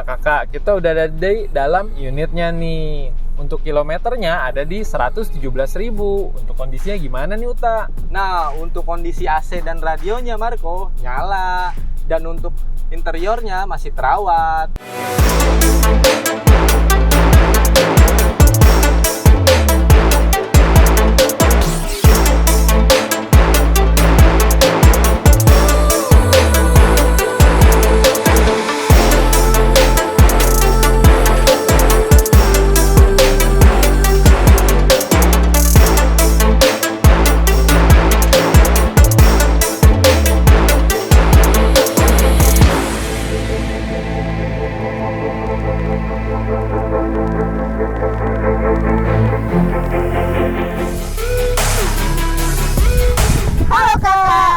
Nah kakak, kita udah ada di dalam unitnya nih. Untuk kilometernya ada di 117.000. Untuk kondisinya gimana nih Uta? Nah, untuk kondisi AC dan radionya Marco nyala, dan untuk interiornya masih terawat.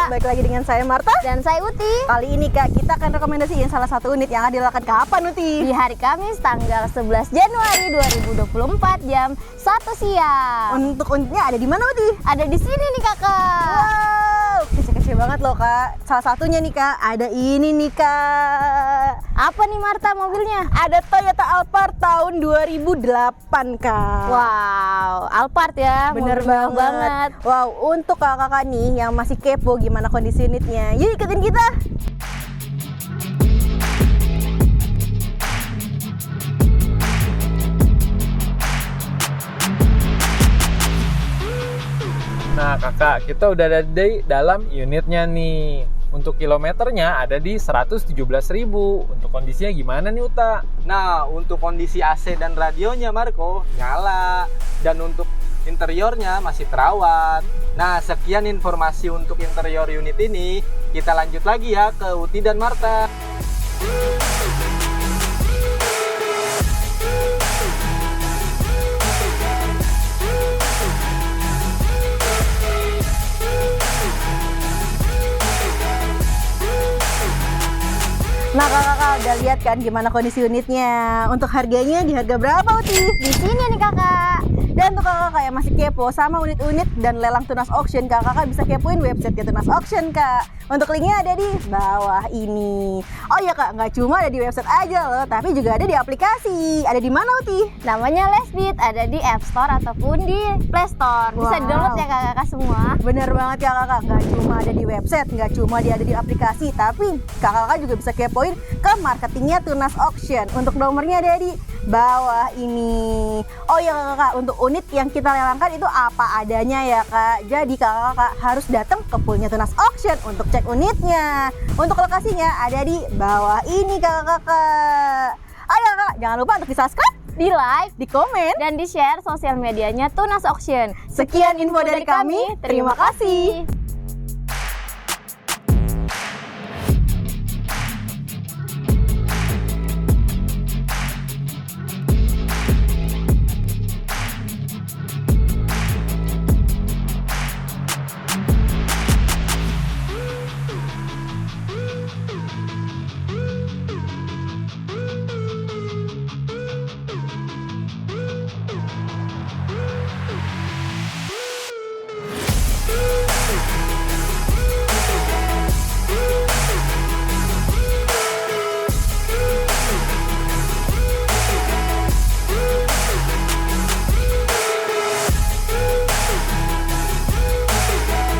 Balik lagi dengan saya Marta dan saya Uti. Kali ini Kak, kita akan rekomendasiin salah satu unit yang akan dilakukan kapan Uti? Di hari Kamis tanggal 11 Januari 2024 jam 1 siang. Untuk unitnya ada di mana Uti? Ada di sini nih kakak. Wow, kece-kece banget loh Kak. Salah satunya nih Kak, ada ini nih Kak. Apa nih Marta mobilnya? Ada Toyota Alphard tahun 2008 Kak. Wow, Alphard ya. Bener mobil banget. Wow, untuk kakak-kakak nih yang masih kepo gimana kondisi unitnya, yuk ikutin kita. Nah kakak, kita udah ada di dalam unitnya nih. Untuk kilometernya ada di 117.000. Untuk kondisinya gimana nih Uta? Nah, untuk kondisi AC dan radionya Marco nyala, dan untuk interiornya masih terawat. Nah, sekian informasi untuk interior unit ini. Kita lanjut lagi ya ke Uti dan Marta. Nah kakak-kakak udah lihat kan gimana kondisi unitnya. Untuk harganya di harga berapa Uti? Di sini nih kakak. Dan untuk kakak-kakak yang masih kepo sama unit-unit dan lelang Tunas Auction, kakak-kakak bisa kepoin website Tunas Auction Kak. Untuk linknya ada di bawah ini. Oh iya Kak, nggak cuma ada di website aja loh, tapi juga ada di aplikasi. Ada di mana Uti? Namanya Lesbit, ada di App Store ataupun di Play Store. Bisa Wow. download ya kakak semua. Bener banget ya kakak, nggak cuma ada di website, nggak cuma ada di aplikasi, tapi kakak-kakak juga bisa kepoin ke marketingnya Tunas Auction. Untuk nomornya ada di bawah ini. Oh iya kakak, untuk unit yang kita lelangkan itu apa adanya ya Kak. Jadi kakak-kakak harus datang ke poolnya Tunas Auction untuk cek unitnya. Untuk lokasinya ada di bawah ini kakak-kakak. Ayo kakak, jangan lupa untuk di subscribe, Di like di komen. dan di share sosial medianya Tunas Auction. Sekian info dari kami, terima kasih.